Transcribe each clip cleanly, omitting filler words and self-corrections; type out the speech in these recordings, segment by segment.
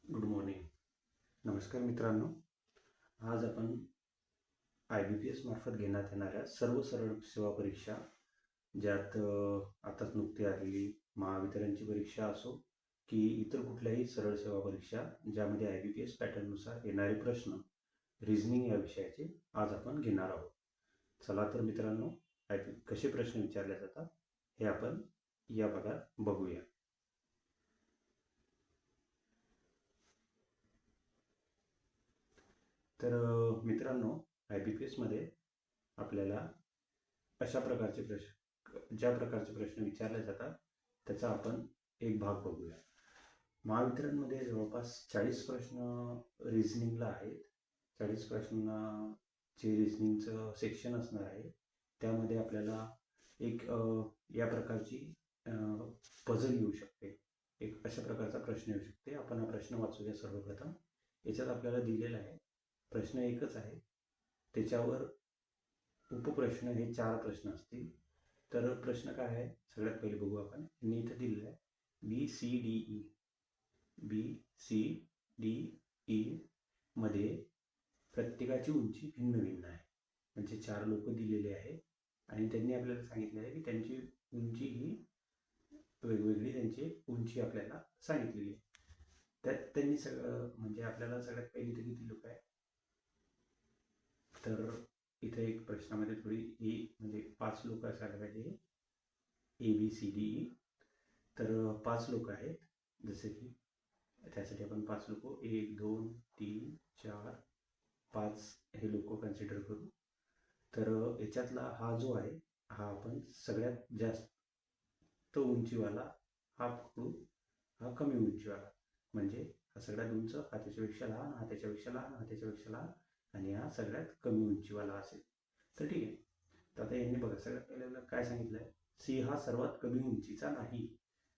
Good morning. नमस्कार मित्रांनो. आज आपण IBPS मार्फत घेण्यात येणाऱ्या सर्व सरळ सेवा परीक्षा, ज्यात आताच नुकती आलेली महावितरणची परीक्षा असो की इतर कुठल्याही सरळ सेवा परीक्षा, ज्यामध्ये IBPS पॅटर्ननुसार येणारे प्रश्न रिझनिंग या विषयाचे आज आपण घेणार आहोत. चला तर मित्रांनो, कसे प्रश्न विचारले जातात हे आपण या भागात बघूया. तर मित्रांनो, IBPS मध्ये आपल्याला अशा प्रकारचे ज्या प्रकारचे प्रश्न विचारले जातात त्याचा आपण एक भाग बघूया. महावितरणमध्ये जवळपास 40 प्रश्न रिझनिंगला आहेत. 40 प्रश्नांचे रिझनिंगचं सेक्शन असणार आहे. त्यामध्ये आपल्याला एक या प्रकारची पझल येऊ शकते, एक अशा प्रकारचा प्रश्न येऊ शकते. आपण हा प्रश्न वाचूया सर्वप्रथम. याच्यात आपल्याला दिलेला आहे, प्रश्न एकच आहे, त्याच्यावर उपप्रश्न हे 4 प्रश्न असतील. तर प्रश्न काय आहे सगळ्यात पहिले बघू आपण. मी इथं दिलेलं आहे BCDE मध्ये प्रत्येकाची उंची भिन्न भिन्न आहे. म्हणजे 4 लोक दिलेले आहे आणि त्यांनी आपल्याला सांगितलं आहे की त्यांची उंची ही वेगवेगळी, त्यांची उंची आपल्याला सांगितलेली आहे. त्यात त्यांनी सगळं म्हणजे आपल्याला सगळ्यात पहिली तर किती लोक आहे, तर इथे एक प्रश्नामध्ये थोडी म्हणजे 5 लोक असायला पाहिजे. ABCDE, तर 5 लोक आहेत. जसे की त्यासाठी आपण 5 लोक 1 2 3 4 5 हे लोक कन्सिडर करू. तर याच्यातला हा जो आहे हा आपण सगळ्यात जास्त उंचीवाला हा पकडू, हा कमी उंचीवाला. म्हणजे हा सगळ्यात उंच, हा त्याच्यापेक्षा लहान, हा त्याच्यापेक्षा लहान, हा त्याच्यापेक्षा लहान, आणि हा सगळ्यात कमी उंचीवाला असेल. तर ठीक आहे. तर आता यांनी बघा सगळ्यात पहिल्यांदा काय सांगितलंय, C हा सर्वात कमी उंचीचा नाही.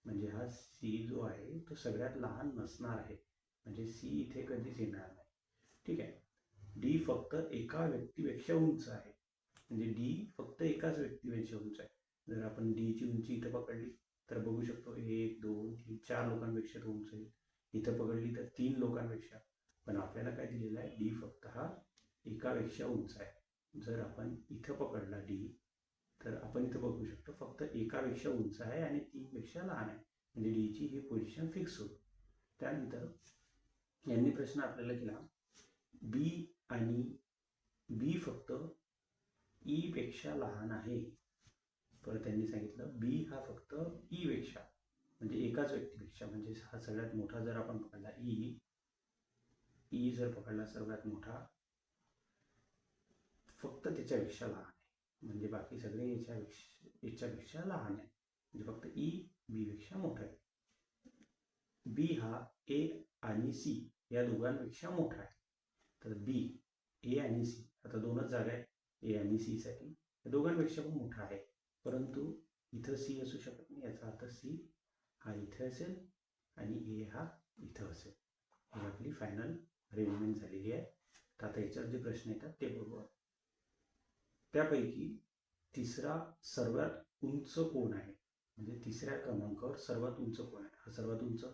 म्हणजे हा C जो आहे तो सगळ्यात लहान नसणार आहे. म्हणजे C इथे कधीच येणार नाही. ठीक आहे. D फक्त एका व्यक्तीपेक्षा उंच आहे. म्हणजे D फक्त एकाच व्यक्तीपेक्षा उंच आहे. जर आपण D ची उंची इथं पकडली तर बघू शकतो 1 2 3 4 लोकांपेक्षा तो उंच आहे. इथं पकडली तर 3 लोकांपेक्षा. पण आपल्याला काय दिलेलं आहे, D फक्त हा एकापेक्षा उंच आहे. जर आपण इथं पकडला D, तर आपण इथं बघू शकतो फक्त एकापेक्षा उंच आहे आणि 3 पेक्षा लहान आहे. म्हणजे D ची ही पोझिशन फिक्स होईल. त्यानंतर यांनी प्रश्न आपल्याला केला, B आणि B फक्त E पेक्षा लहान आहे. परत त्यांनी सांगितलं B हा फक्त E पेक्षा, म्हणजे एकाच व्यक्तीपेक्षा, म्हणजे हा सगळ्यात मोठा जर आपण पकडला E जर पकडला सर्वात मोठा, फक्त त्याच्यापेक्षा लहान आहे. म्हणजे बाकी सगळे याच्यापेक्षा लहान आहे. म्हणजे फक्त E B पेक्षा मोठा आहे. B हा A आणि C या दोघांपेक्षा मोठा आहे. तर B, A आणि C, आता दोनच जागा आहे A आणि C साठी, या दोघांपेक्षा पण मोठा आहे. परंतु इथं C असू शकत नाही. याचा अर्थ C हा इथे असेल आणि A हा इथं असेल. ही आपली फायनल अरेंजमेंट झालेली आहे. तर आता याच्यात जे प्रश्न येतात ते बघूया. त्यापैकी तिसरा सर्वात उंच कोण आहे. म्हणजे तिसऱ्या क्रमांकावर सर्वात उंच कोण आहे. हा सर्वात उंच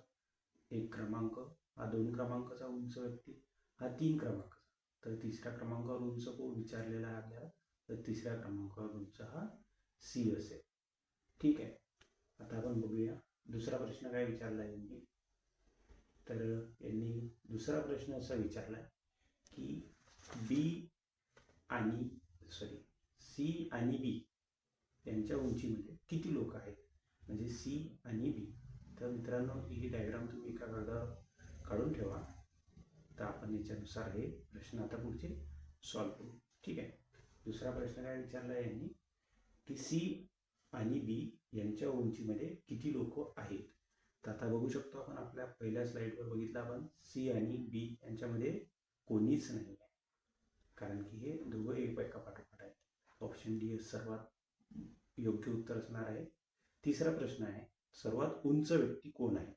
1 क्रमांक, हा 2 क्रमांकाचा उंच व्यक्ती, हा 3 क्रमांकाचा. तर तिसऱ्या क्रमांकावर उंच कोण विचारलेला आहे आपल्याला, तर तिसऱ्या क्रमांकावर उंच हा C असेल. ठीक आहे. आता आपण बघूया दुसरा प्रश्न काय विचारला यांनी. तर यांनी दुसरा प्रश्न असा विचारला की C आणि B यांच्या उंचीमध्ये किती लोक आहेत. म्हणजे C आणि B. तर मित्रांनो, ही डायग्राम तुम्ही एका कागदावर काढून ठेवा. तर आपण याच्यानुसार हे प्रश्न आता पुढचे सॉल्व्ह करू. ठीक आहे. दुसरा प्रश्न काय विचारला यांनी की C आणि B यांच्या उंचीमध्ये किती लोक आहेत. तर आता बघू शकतो आपण, आपल्या पहिल्या स्लाइडवर बघितलं आपण, C आणि B यांच्यामध्ये कोणीच नाही आहे, कारण की हे दोघं एका पाठोपाठ आहेत. ऑप्शन डी सर्वात योग्य उत्तर असणार आहे. तिसरा प्रश्न आहे, सर्वात उंच व्यक्ती कोण आहे.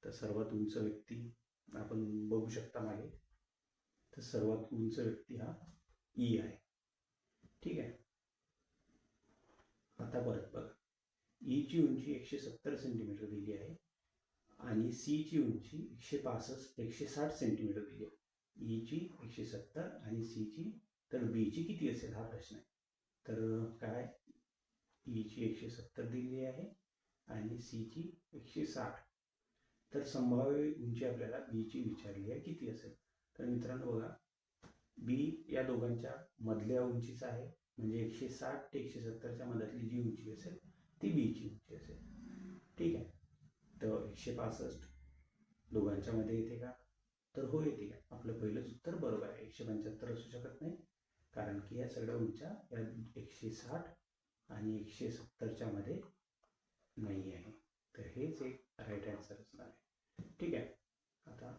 तर सर्वात उंच व्यक्ती आपण बघू शकता मागे, तर सर्वात उंच व्यक्ती हा E आहे. ठीक आहे. आता परत बघा, E ची उंची 170 सेंटीमीटर दिली आहे आणि सी ची उंची 160 सेंटीमीटर दिली आहे. ई ची 170 आणि सी ची, तर बी ची किती असेल हा प्रश्न आहे. तर काय, ई ची 170 दिली आहे आणि सी ची 160. तर संभाव्य उंची आपल्याला बी ची विचारली आहे किती असेल. तर मित्रांनो बघा, बी या दोघांच्या मधल्या उंचीचा आहे, म्हणजे 160 ते 170च्या मधातली जी उंची असेल ती बी ची उंची असेल. ठीक आहे. तर 165 दोघांच्या मध्ये येते का, तर हो येते. आपलं पहिलंच उत्तर बरोबर आहे. 175 असू शकत नाही, कारण की या सगळ्या उंच्या या 160 आणि 170च्या मध्ये नाही आहे. तर हेच एक राईट आन्सर असणार आहे. ठीक आहे. आता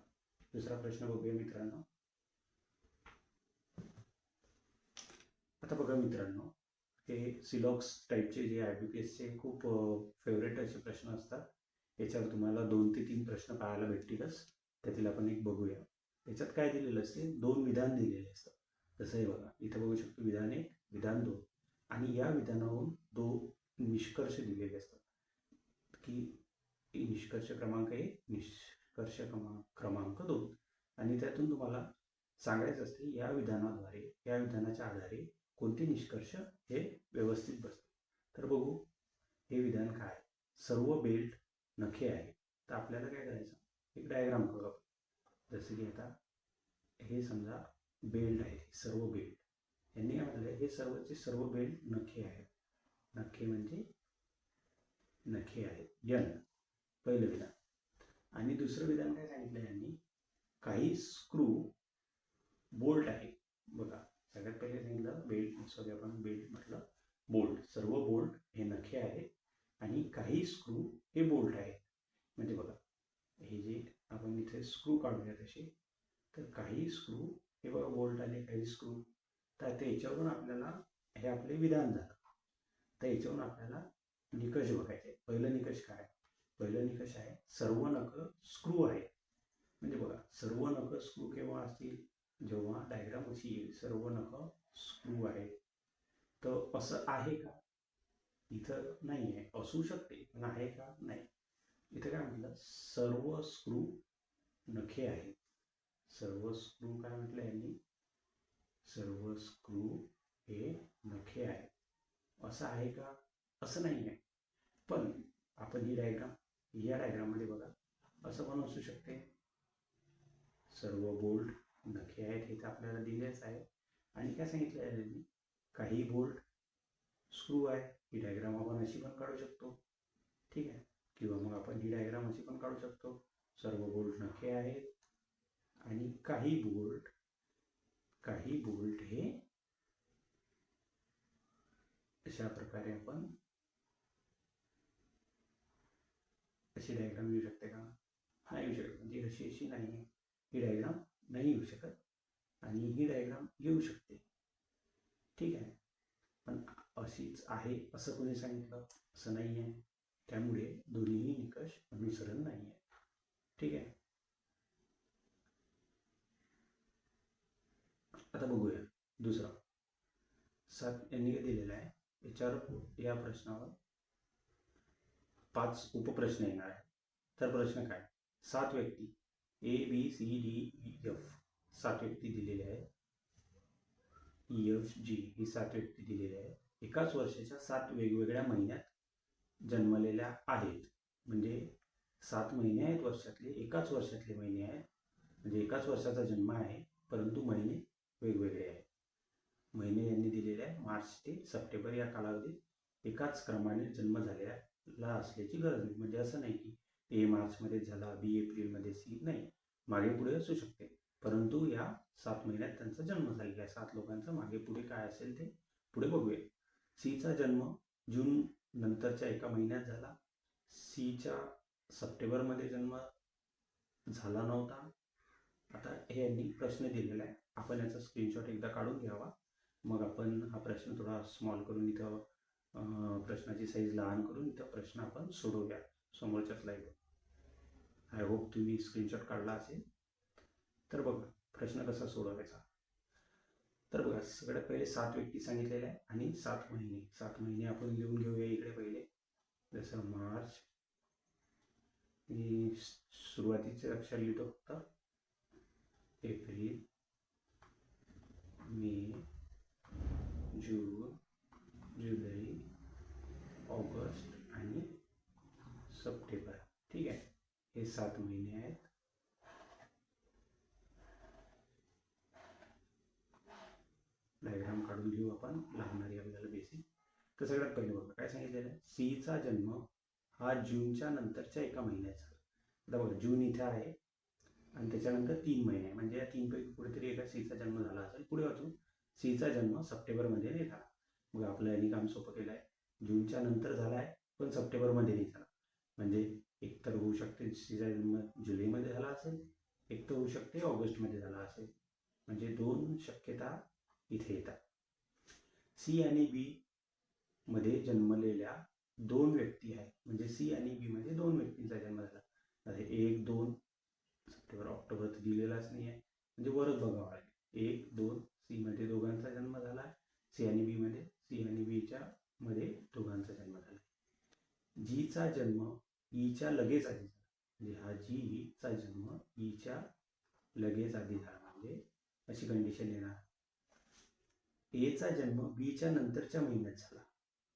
दुसरा प्रश्न बघूया मित्रांनो. आता बघा मित्रांनो, हे सिलॉक्स टाईपचे जे IBPSचे खूप फेवरेट असे प्रश्न असतात. याच्यावर तुम्हाला 2 ते 3 प्रश्न पाहायला भेटतीलच. त्यातील आपण एक बघूया. याच्यात काय दिलेलं असते, 2 विधान दिलेले असतात. जसं हे बघा, इथं बघू शकतो विधान 1, विधान 2, आणि या विधानावरून 2 निष्कर्ष दिलेले असतात, की निष्कर्ष क्रमांक 1, निष्कर्ष क्रमांक 2, आणि त्यातून तुम्हाला सांगायचं असते या विधानाद्वारे, या विधानाच्या आधारे कोणते निष्कर्ष हे व्यवस्थित बसते. तर बघू, हे विधान काय, सर्व बेल्ट नखे आहे. तर आपल्याला काय करायचं, एक डायग्राम करू आपण. जसं की आता हे समजा बेल्ट आहे, सर्व बेल्ट. यांनी काय म्हटलं, हे सर्वचे सर्व बेल्ट नखे आहेत. नखे म्हणजे नखे आहेत, यन, पहिलं विधान. आणि दुसरं विधान काय सांगितलं यांनी, काही स्क्रू बोल्ट आहे. बघा, सगळ्यात पहिले सांगितलं बेल्ट, सॉरी आपण बेल्ट म्हटलं, बोल्ट, सर्व बोल्ट हे नखे आहेत आणि काही स्क्रू हे बोल्ट आहेत. म्हणजे बघा, हे जे आपण इथे स्क्रू काढूया तसे, तर काही स्क्रू हे बघा बोल्ट आले, काही स्क्रू. तर याच्यावरून आपल्याला हे आपले विधान झालं. तर याच्यावरून आपल्याला निकष बघायचे. पहिलं निकष काय, पहिलं निकष आहे सर्व नख स्क्रू आहे. म्हणजे बघा, सर्व नख स्क्रू केव्हा असतील, जेव्हा डायग्राम अशी येईल, सर्व नख स्क्रू आहे. तर असं आहे का, इथं नाही आहे. असू शकते पण आहे का, नाही. इथे काय म्हटलं, सर्व स्क्रू नखे आहेत. सर्व स्क्रू काय म्हटलं यांनी, सर्व स्क्रू हे नखे आहेत. असं आहे का, असं नाही आहे. पण आपण ही डायग्राम, या डायग्राममध्ये बघा, असं पण असू शकते, सर्व बोल्ट नखे आहेत, हे तर आपल्याला दिलेच आहे. आणि काय सांगितलं आहे त्यांनी, काही बोल्ट स्क्रू आहे. ही डायग्राम आपण अशी पण काढू शकतो. ठीक आहे. किंवा मग आपण ही डायग्राम अशी पण काढू शकतो, सर्व बोल्ट नखे आहेत आणि काही बोल्ट हे अशा प्रकारे आपण अशी डायग्राम येऊ शकते का, हा येऊ शकते. म्हणजे अशी नाही आहे, ही डायग्राम नाही येऊ शकत आणि ही डायग्राम येऊ शकते. ठीक आहे. पण अशीच आहे असं कोणी सांगितलं, असं नाही आहे. त्यामुळे दोन्हीही निकष अनुसरण नाही आहे. ठीक आहे. आता बघूया दुसरा. 7 यांनी काय दिलेला आहे, याच्यावर, या प्रश्नावर 5 उपप्रश्न येणार आहे. तर प्रश्न काय, 7 व्यक्ती ABCDEF, 7 व्यक्ती दिलेले आहेत. EFG ही 7 व्यक्ती दिलेल्या आहेत. एकाच वर्षाच्या 7 वेगवेगळ्या महिन्यात जन्मलेल्या आहेत. म्हणजे 7 महिने आहेत वर्षातले, एकाच वर्षातले महिने आहेत. म्हणजे एकाच वर्षाचा जन्म आहे, परंतु महिने वेगवेगळे आहेत. महिने यांनी दिलेले आहे मार्च ते सप्टेंबर या कालावधीत एकाच क्रमाने जन्म झालेला असल्याची गरज नाही. म्हणजे असं नाही की A मार्चमध्ये झाला, B एप्रिलमध्ये, C नाही, मागे पुढे असू शकते. परंतु या 7 महिन्यात त्यांचा जन्म झालेला आहे. 7 लोकांचा मागे पुढे काय असेल ते पुढे बघूया. Cचा जन्म जून नंतरच्या एका महिन्यात झाला. Cच्या सप्टेंबरमध्ये जन्म झाला नव्हता. आता हे यांनी प्रश्न दिलेला आहे, आपण याचा स्क्रीनशॉट एकदा काढून घ्यावा. मग आपण हा प्रश्न थोडा स्मॉल करून, इथं प्रश्नाची साईज लहान करून इथं प्रश्न आपण सोडवूया समोरच्या स्लाईडवर. आय होप तुम्ही स्क्रीनशॉट काढला असेल. तर बघा प्रश्न कसा सोडवायचा. तर बघा, सगळ्यात पहिले 7 व्यक्ती सांगितलेले आहे आणि 7 महिने. 7 महिने आपण लिहून घेऊया इकडे पहिले. जसं मार्च, मी सुरुवातीचे अक्षर लिहितो फक्त. एप्रिल, मे, जून, जुलै, ऑगस्ट आणि सप्टेंबर. ठीक आहे, हे 7 महिने आहेत. डायग्राम काढून घेऊ आपण, लागणारी आपल्याला बेसिक. तर सगळ्यात पहिले बघा काय सांगितलेलं आहे, सीचा जन्म हा जूनच्या नंतरच्या एका महिन्यात झाला. आता बघा जून इथे आहे आणि त्याच्यानंतर 3 महिने आहे, म्हणजे या 3 पैकी कुठेतरी एका सीचा जन्म झाला असेल. पुढे वाचू, सीचा जन्म सप्टेंबरमध्ये नाही झाला. मग आपलं यांनी काम सोपं केलं आहे, जूनच्या नंतर झाला आहे पण सप्टेंबरमध्ये नाही झाला. म्हणजे एक तर होऊ शकते सीचा जन्म जुलैमध्ये झाला असेल, एक तर होऊ शकते ऑगस्टमध्ये झाला असेल. म्हणजे 2 शक्यता इथे येतात. सी आणि बी मध्ये जन्मलेल्या 2 व्यक्ती आहेत, म्हणजे सी आणि बी मध्ये 2 व्यक्तींचा जन्म झाला. 1, 2 सप्टेंबर, ऑक्टोबर तर दिलेलाच नाही आहे, म्हणजे वरच बघावं लागेल. 1, 2 सी मध्ये दोघांचा जन्म झाला, सी आणि बी मध्ये, सी आणि बीच्या मध्ये दोघांचा जन्म झाला. जीचा जन्म ईच्या लगेच आधी झाला, म्हणजे हा जीचा जन्म ईच्या लगेच आधी झाला, म्हणजे अशी कंडिशन येणार. एचा जन्म बीच्या नंतरच्या महिन्यात झाला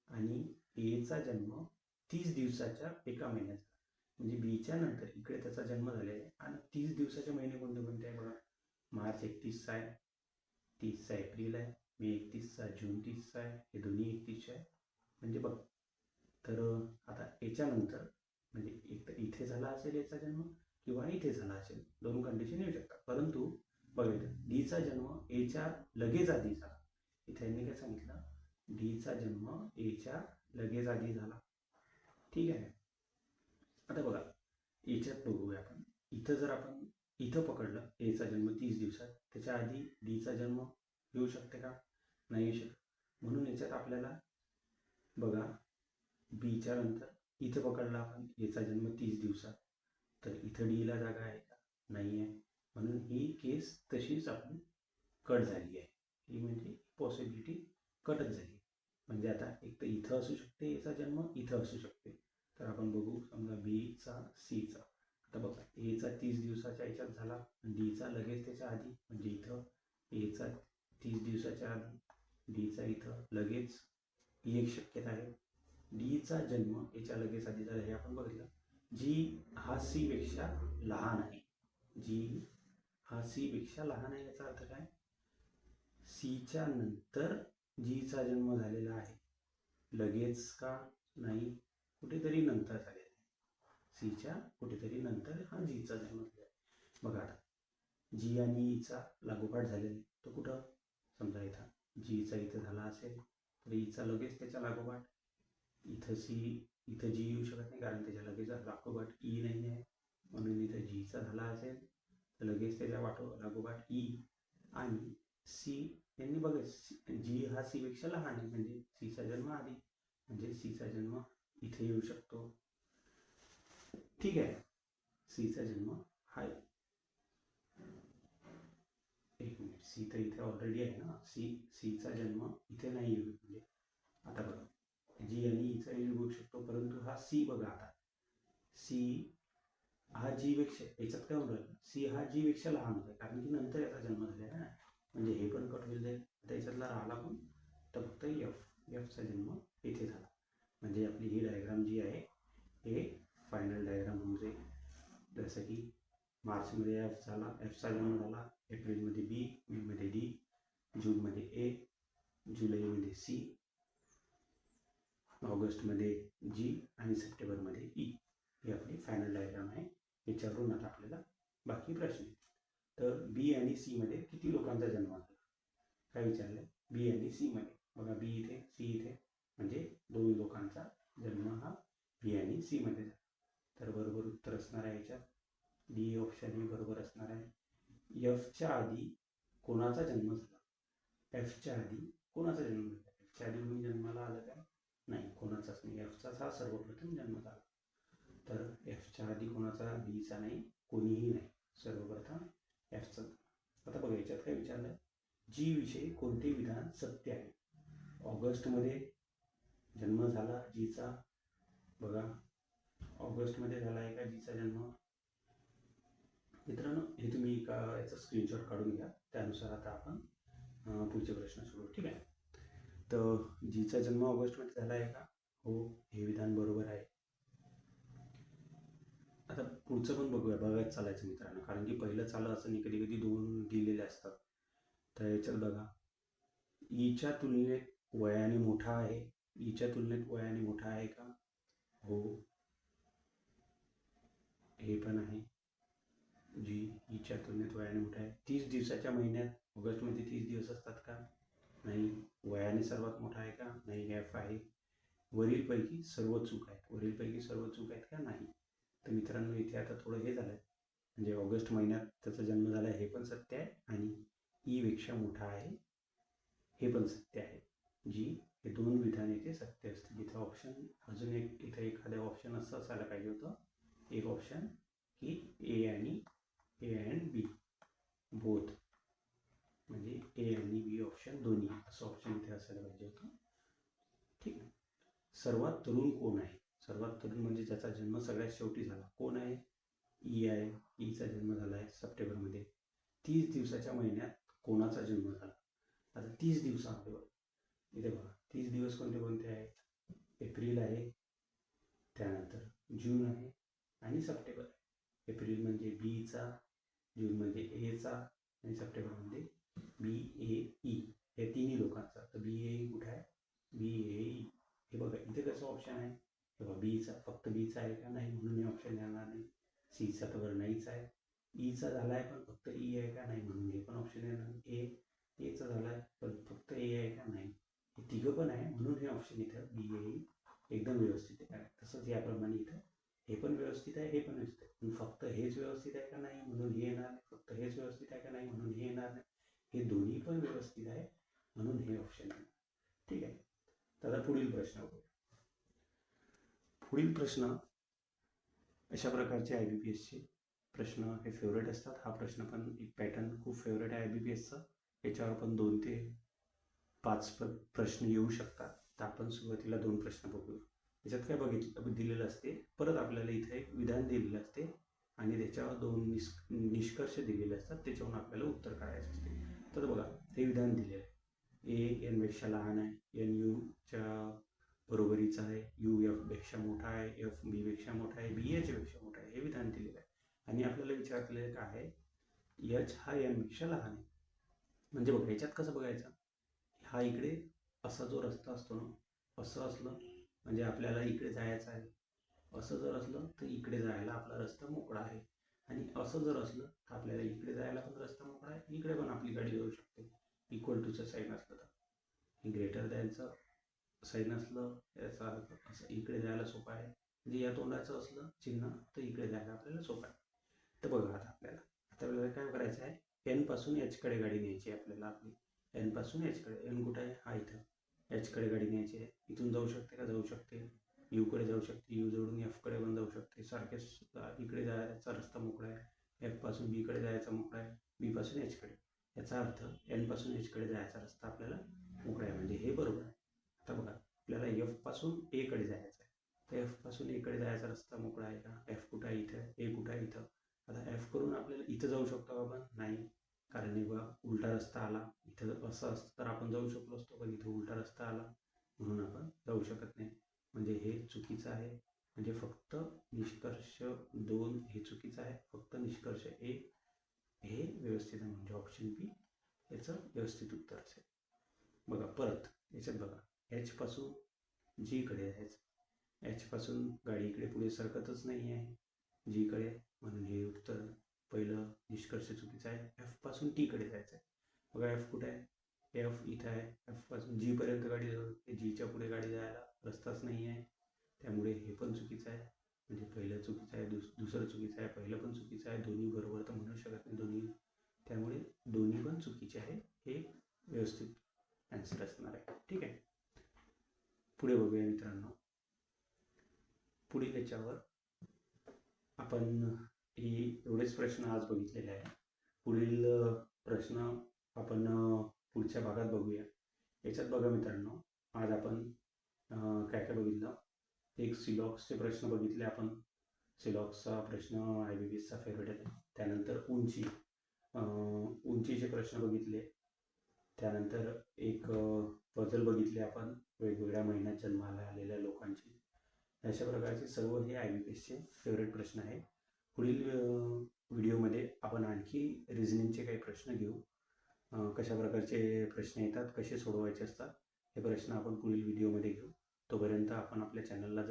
आणि एचा जन्म 30 दिवसाच्या एका महिन्यात झाला. म्हणजे बीच्या नंतर इकडे त्याचा जन्म झालेला आहे आणि 30 दिवसाचे महिने कोणते कोणते आहे बघा. मार्च 31 आहे, 30 एप्रिल आहे, मे 31 जून 30 आहे, हे दोन्ही 31 आहे. म्हणजे बघ, तर आता याच्यानंतर म्हणजे एक तर इथे झाला असेल याचा जन्म किंवा इथे झाला असेल, 2 कंडिशन येऊ शकतात. परंतु बघा डीचा जन्म एच्या लगेच आधी झाला. इथे यांनी काय सांगितलं, डीचा जन्म एच्या लगेच आधी झाला. ठीक आहे. आता बघा याच्यात बघूया आपण, इथं जर आपण इथं पकडलं एचा जन्म 30 दिवसात, त्याच्या आधी डीचा जन्म येऊ शकते का? नाही येऊ शकत. म्हणून याच्यात आपल्याला बघा बीच्या नंतर इथं पकडला आपण एचा जन्म 30 दिवसात, तर इथं डीला जागा आहे का? नाही आहे. म्हणून ही केस तशीच आपण कट झाली आहे. ही म्हणजे पॉसिबिलिटी कटच झाली. म्हणजे आता एक तर इथं असू शकते याचा जन्म, इथं असू शकते. तर आपण बघू, समजा बीचा सीचा, आता बघा एचा 30 दिवसाच्या याच्यात झाला, डीचा लगेच त्याच्या आधी, म्हणजे इथं एचा 30 दिवसाच्या आधी, डीचा इथं लगेच, ही एक शक्यता आहे. डीचा जन्म याच्या लगेच आधी झाला, हे आपण बघितलं. जी हा सी पेक्षा लहान आहे, जी हा सी पेक्षा लहान आहे, याचा अर्थ काय, सीच्या नंतर जीचा जन्म झालेला आहे. लगेच का? नाही, कुठेतरी नंतर झालेला आहे. सीच्या कुठेतरी नंतर हा जीचा जन्म झालेला आहे. बघा आता जी आणि ईचा लागोपाठ झालेला आहे, तो कुठं, समजा इथं जीचा इथं झाला असेल तर ईचा लगेच त्याच्या लागोपाठ. इथं सी, इथं जी येऊ शकत नाही कारण त्याच्या लगेच लागोपाठ ई नाही आहे. म्हणून इथं जीचा झाला असेल तर लगेच त्याच्या लागोपाठ ई. आणि सी यांनी बघा जी हा सी पेक्षा लहान आहे, म्हणजे सीचा जन्म आधी, म्हणजे सीचा जन्म इथे येऊ शकतो. ठीक आहे, सीचा जन्म हा, एक मिनिट, सी तर इथे ऑलरेडी आहे ना, सीचा जन्म इथे नाही येऊ. म्हणजे आता बघा जी आणि ईचा येऊ शकतो, परंतु हा सी बघा, आता सी हा जी पेक्षा, याच्यात काय होणार, सी हा जी पेक्षा लहान होता कारण की नंतर याचा जन्म झालेला आहे, म्हणजे हे पण कट होईल जाईल. आता याच्यातला राहिला पण तर फक्त एफचा जन्म इथे झाला. म्हणजे आपली ही डायग्राम जी आहे हे फायनल डायग्राम होऊन जाईल. जसं की मार्चमध्ये एफ झाला, एफचा जन्म झाला, एप्रिलमध्ये बी, मेमध्ये डी, जूनमध्ये ए, जुलैमध्ये सी, ऑगस्टमध्ये जी आणि सप्टेंबरमध्ये ई. ही आपली फायनल डायग्राम आहे. याच्यावरून आता आपल्याला बाकी प्रश्न. तर बी आणि सी मध्ये किती लोकांचा जन्म झाला काय विचारलं, बी आणि सी मध्ये. बघा बी इथे, सी इथे, म्हणजे 2 लोकांचा जन्म हा बी आणि सी मध्ये झाला. तर बरोबर उत्तर असणार आहे याच्यात डी ऑप्शन हे बरोबर असणार आहे. एफच्या आधी कोणाचा जन्म झाला, एफच्या आधी कोणाचा जन्म झाला, एफच्या आधी कोणी जन्माला आलं काय? नाही, कोणाचाच नाही. एफचाच हा सर्वप्रथम जन्म झाला. तर एफच्या आधी कोणाचा, बीचा नाही, कोणीही नाही, सर्वप्रथम एफचा. आता बघा याच्यात काय विचारलं, जी विषयी कोणते विधान सत्य आहे. ऑगस्टमध्ये जन्म झाला जीचा, बघा ऑगस्टमध्ये झाला आहे का जीचा जन्म? मित्रांनो, हे तुम्ही याचा स्क्रीनशॉट काढून घ्या. त्यानुसार आता आपण पुढचे प्रश्न सोडवू. ठीक आहे. तर जीचा जन्म ऑगस्टमध्ये झाला आहे का? हो, हे विधान बरोबर आहे. आता पुढचं पण बघत चालायचं मित्रांनो, कारण की पहिलं चाललं असं नाही, कधी कधी दोन दिलेले असतात. तर याच्यात बघा, ईच्या तुलनेत वयाने मोठा आहे. ईच्या तुलनेत वयाने मोठा आहे का? हो, हे पण आहे. जी ईच्या तुलनेत वयाने मोठा आहे. 30 दिवसाच्या महिन्यात ऑगस्टमध्ये 30 दिवस असतात का? नाही. वयाने सर्वात मोठा आहे का? नाही. एफ आहे. वरीलपैकी सर्व चूक आहेत. वरीलपैकी सर्व चूक आहेत का? नाही. तर मित्रांनो, इथे आता थोडं हे झालं, म्हणजे ऑगस्ट महिन्यात त्याचा जन्म झाला हे पण सत्य आहे, आणि ईपेक्षा मोठा आहे हे पण सत्य आहे. जी हे दोन विधान इथे सत्य असतील. इथं ऑप्शन अजून एक, इथं एखादं ऑप्शन असं असायला पाहिजे होतं, एक ऑप्शन की ए अँड बी बोथ, म्हणजे ए आणि बी ऑप्शन दोन्ही, असं ऑप्शन इथे असायला पाहिजे होतं. ठीक आहे. सर्वात तरुण कोण आहे? सर्वात तरुण म्हणजे ज्याचा जन्म सगळ्यात शेवटी झाला, कोण आहे? ई आहे. ईचा जन्म झाला आहे सप्टेंबरमध्ये. 30 दिवसाच्या महिन्यात कोणाचा जन्म झाला? आता 30 दिवसामध्ये इथे बघा, 30 दिवस कोणते कोणते आहेत? एप्रिल आहे, त्यानंतर जून आहे, आणि सप्टेंबर आहे. एप्रिल म्हणजे बीचा, जून म्हणजे एचा, आणि सप्टेंबर म्हणजे बी ए ई, हे तिन्ही लोकांचा. तर बी ए कुठे आहे? बी ए ई. हे बघा, इथे कसं ऑप्शन आहे? हे बघा, बीचा फक्त बीचा आहे का? नाही, म्हणून हे ऑप्शन येणार नाही. सीचा तर बरं नाहीच आहे. ईचा झाला आहे पण फक्त ई आहे का? नाही, म्हणून हे पण ऑप्शन येणार नाही. एचा झाला आहे पण फक्त ए आहे का? नाही. हे तिघं पण आहे, म्हणून हे ऑप्शन इथं बी ए एकदम व्यवस्थित आहे. तसंच याप्रमाणे इथं हे पण व्यवस्थित आहे, हे पण व्यवस्थित आहे, पण फक्त हेच व्यवस्थित आहे का? नाही, म्हणून हे येणार नाही. फक्त हेच व्यवस्थित आहे का? नाही, म्हणून हे येणार नाही. हे दोन्ही पण व्यवस्थित आहे, म्हणून हे ऑप्शन आहे. ठीक आहे. तर आता पुढील प्रश्न बघूया. पुढील प्रश्न अशा प्रकारचे IBPSचे प्रश्न हे फेवरेट असतात. हा प्रश्न पण एक पॅटर्न खूप फेवरेट आहे IBPSचा. याच्यावर पण 2 ते 5 प्रश्न येऊ शकतात. तर आपण सुरुवातीला 2 प्रश्न बघूया. याच्यात काय दिलेलं असते, परत आपल्याला इथे एक विधान दिलेलं असते आणि त्याच्यावर 2 निष्कर्ष दिलेले असतात, त्याच्यावरून आपल्याला उत्तर काढायचं असते. तर बघा, हे विधान दिलेलं आहे, ए एन पेक्षा लहान आहे, एन यूच्या बरोबरीचा आहे, यू एफ पेक्षा मोठा आहे, एफ बी पेक्षा मोठा आहे, बी एच पेक्षा मोठा आहे, हे विधान दिलेलं आहे. आणि आपल्याला विचारलेलं काय आहे? एच हा एन पेक्षा लहान आहे. म्हणजे बघा, याच्यात कसं बघायचं? हा इकडे असा जो रस्ता असतो ना, असं असलं म्हणजे आपल्याला इकडे जायचं आहे. असं जर असलं तर इकडे जायला आपला रस्ता मोकळा आहे, आणि असं जर असलं तर आपल्याला इकडे जायला पण रस्ता मोकळा आहे, इकडे पण आपली गाडी जाऊ शकते. इक्वल टूचं साईन असलं तर, ग्रेटर दॅनचं साईन असलं याचा अर्थ असं इकडे जायला सोपं आहे. म्हणजे या तोंडाचं असलं चिन्ह तर इकडे जायला आपल्याला सोपं आहे. तर बघा, आता आपल्याला काय करायचं आहे? एन पासून एचकडे गाडी न्यायची आहे आपल्याला. आपली एन पासून एचकडे, एन कुठे आहे? हा इथं. एचकडे गाडी न्यायची आहे. इथून जाऊ शकते का? जाऊ शकते. यूकडे जाऊ शकते, यू जवळून एफकडे पण जाऊ शकते. सारखेच इकडे जायचा रस्ता मोकळा आहे. एफ पासून बीकडे जायचा मोकळा आहे, बी पासून एचकडे. याचा अर्थ एन पासून एचकडे जायचा रस्ता आपल्याला मोकळा आहे, म्हणजे हे बरोबर आहे. आता बघा, आपल्याला एफ पासून एकडे जायचं आहे. तर एफ पासून एकडे जायचा रस्ता मोकळा आहे का? एफ कुठं आहे? इथं. ए कुठं आहे? इथं. आता एफ करून आपल्याला इथं जाऊ शकतो का आपण? नाही, कारण हे बघा, उलटा रस्ता आला. इथं असं असतं तर आपण जाऊ शकलो असतो, पण इथं उलटा रस्ता आला म्हणून आपण जाऊ शकत नाही. म्हणजे हे चुकीचं आहे. म्हणजे फक्त निष्कर्ष 2 हे चुकीचं आहे, फक्त निष्कर्ष 1 हे व्यवस्थित आहे, म्हणजे ऑप्शन बी याचं व्यवस्थित उत्तर असेल. बघा, परत याच्यात बघा, एच पासून जीकडे जायचं. एच पासून गाडी इकडे पुढे सरकतच नाही आहे जीकडे, म्हणून हे उत्तर पहिलं निष्कर्ष चुकीचं आहे. एफ पासून टीकडे जायचं आहे. बघा, एफ कुठे आहे? एफ इथं आहे. एफ पासून जी पर्यंत गाडी जाऊ, जीच्या पुढे गाडी जायला रस्ताच नाही आहे, त्यामुळे हे पण चुकीचं आहे. म्हणजे पहिलं चुकीचं आहे, दुसरं चुकीचं आहे, पहिलं पण चुकीचं आहे. दोन्ही बरोबर तर म्हणू शकत नाही दोन्ही, त्यामुळे दोन्ही पण चुकीचे आहे. हे व्यवस्थित आन्सर असणार आहे. ठीक आहे. पुढे बघूया मित्रांनो. पुढील याच्यावर आपण एवढेच प्रश्न आज बघितलेले आहे. पुढील प्रश्न आपण पुढच्या भागात बघूया. याच्यात बघा मित्रांनो, आज आपण काय काय बघितलं? एक सिलॉक्सचे प्रश्न बघितले आपण, सिलॉक्सचा प्रश्न IBPSचा फेवरेट आहे. त्यानंतर उंचीचे प्रश्न बघितले. त्यानंतर एक पझल बघितले आपण वेगवेगळ्या महिन्यात जन्माला आलेल्या लोकांची. अशा प्रकारचे सर्व हे IBPSचे फेवरेट प्रश्न आहे. पुढील व्हिडिओमध्ये आपण आणखी रिझनिंगचे काही प्रश्न घेऊ. कशा प्रकारचे प्रश्न येतात, कसे सोडवायचे असतात हे प्रश्न आपण पुढील व्हिडिओमध्ये घेऊ. तोपर्यंत आपण आपल्या चॅनलला जर